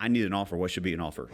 I need an offer. What should be an offer?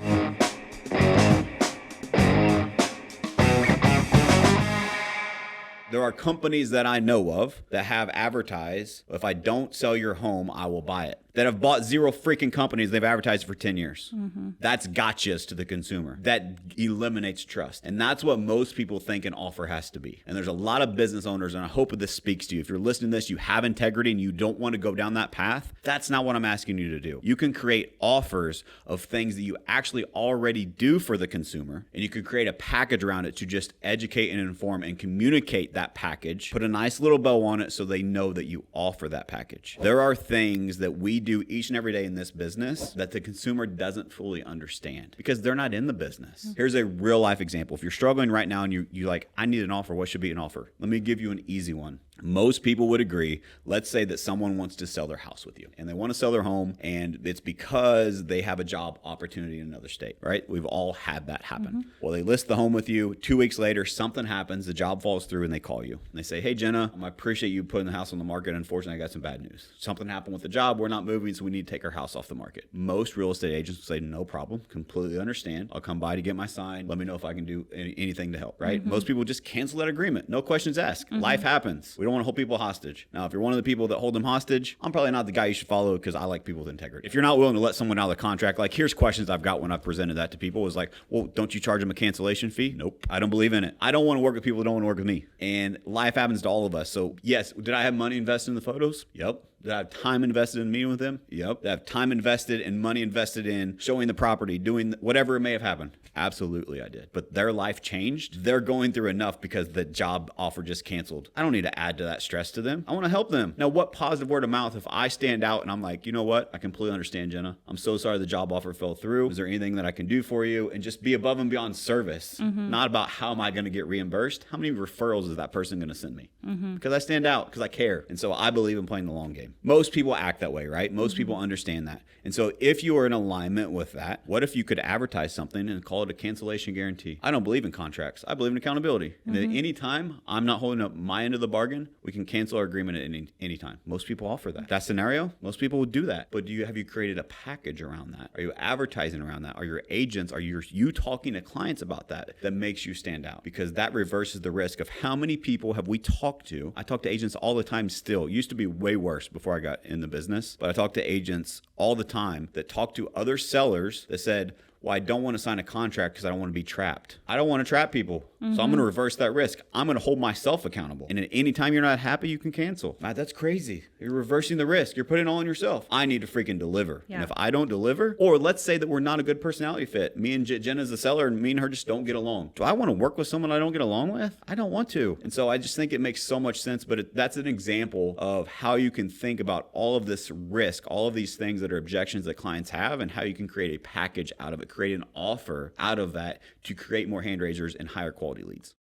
There are companies that I know of that have advertised, if I don't sell your home, I will buy it. That have bought 0 freaking companies. They've advertised for 10 years. That's gotchas to the consumer. That eliminates trust. And that's what most people think an offer has to be. And there's a lot of business owners, and I hope this speaks to you. If you're listening to this, you have integrity and you don't want to go down that path, that's not what I'm asking you to do. You can create offers of things that you actually already do for the consumer, and you can create a package around it to just educate and inform and communicate that package. Put a nice little bow on it so they know that you offer that package. There are things that we do each and every day in this business that the consumer doesn't fully understand because they're not in the business. Here's a real life example. If you're struggling right now and you're like, I need an offer, what should be an offer? Let me give you an easy one. Most people would agree, let's say that someone wants to sell their house with you and they want to sell their home and it's because they have a job opportunity in another state, right? We've all had that happen. Well, they list the home with you. 2 weeks later, something happens, the job falls through and they call you. And they say, hey, Jenna, I appreciate you putting the house on the market. Unfortunately, I got some bad news. Something happened with the job. We're not moving, so we need to take our house off the market. Most real estate agents will say, no problem, completely understand. I'll come by to get my sign. Let me know if I can do anything to help, right? Most people just cancel that agreement. No questions asked. Life happens. We don't want to hold people hostage. Now, if you're one of the people that hold them hostage, I'm probably not the guy you should follow because I like people with integrity. If you're not willing to let someone out of the contract, like here's questions I've got when I presented that to people is like, well, don't you charge them a cancellation fee? Nope. I don't believe in it. I don't want to work with people that don't want to work with me. And life happens to all of us. So yes, did I have money invested in the photos? Yep. Did I have time invested in meeting with them? Yep. Did I have time invested and money invested in showing the property, doing whatever may have happened? Absolutely, I did. But their life changed. They're going through enough because the job offer just canceled. I don't need to add to that stress to them. I want to help them. Now, what positive word of mouth if I stand out and I'm like, you know what? I completely understand, Jenna. I'm so sorry the job offer fell through. Is there anything that I can do for you? And just be above and beyond service. Not about how am I going to get reimbursed? How many referrals is that person going to send me? Because I stand out, because I care. And so I believe in playing the long game. Most people act that way, right? Most people understand that. And so if you are in alignment with that, what if you could advertise something and call it a cancellation guarantee? I don't believe in contracts. I believe in accountability. And at any time I'm not holding up my end of the bargain, we can cancel our agreement at any time. Most people offer that. That scenario, most people would do that. But have you created a package around that? Are you advertising around that? Are your agents, are you talking to clients about that makes you stand out? Because that reverses the risk of how many people have we talked to. I talk to agents all the time still. It used to be way worse before I got in the business, but I talk to agents all the time that talk to other sellers that said, well, I don't want to sign a contract because I don't want to be trapped. I don't want to trap people. So I'm going to reverse that risk. I'm going to hold myself accountable. And at any time you're not happy, you can cancel. Man, that's crazy. You're reversing the risk. You're putting it all on yourself. I need to freaking deliver. Yeah. And if I don't deliver, or let's say that we're not a good personality fit. Me and Jenna's the seller and me and her just don't get along. Do I want to work with someone I don't get along with? I don't want to. And so I just think it makes so much sense. But that's an example of how you can think about all of this risk, all of these things that are objections that clients have, and how you can create a package out of it. Create an offer out of that to create more hand raisers and higher quality leads.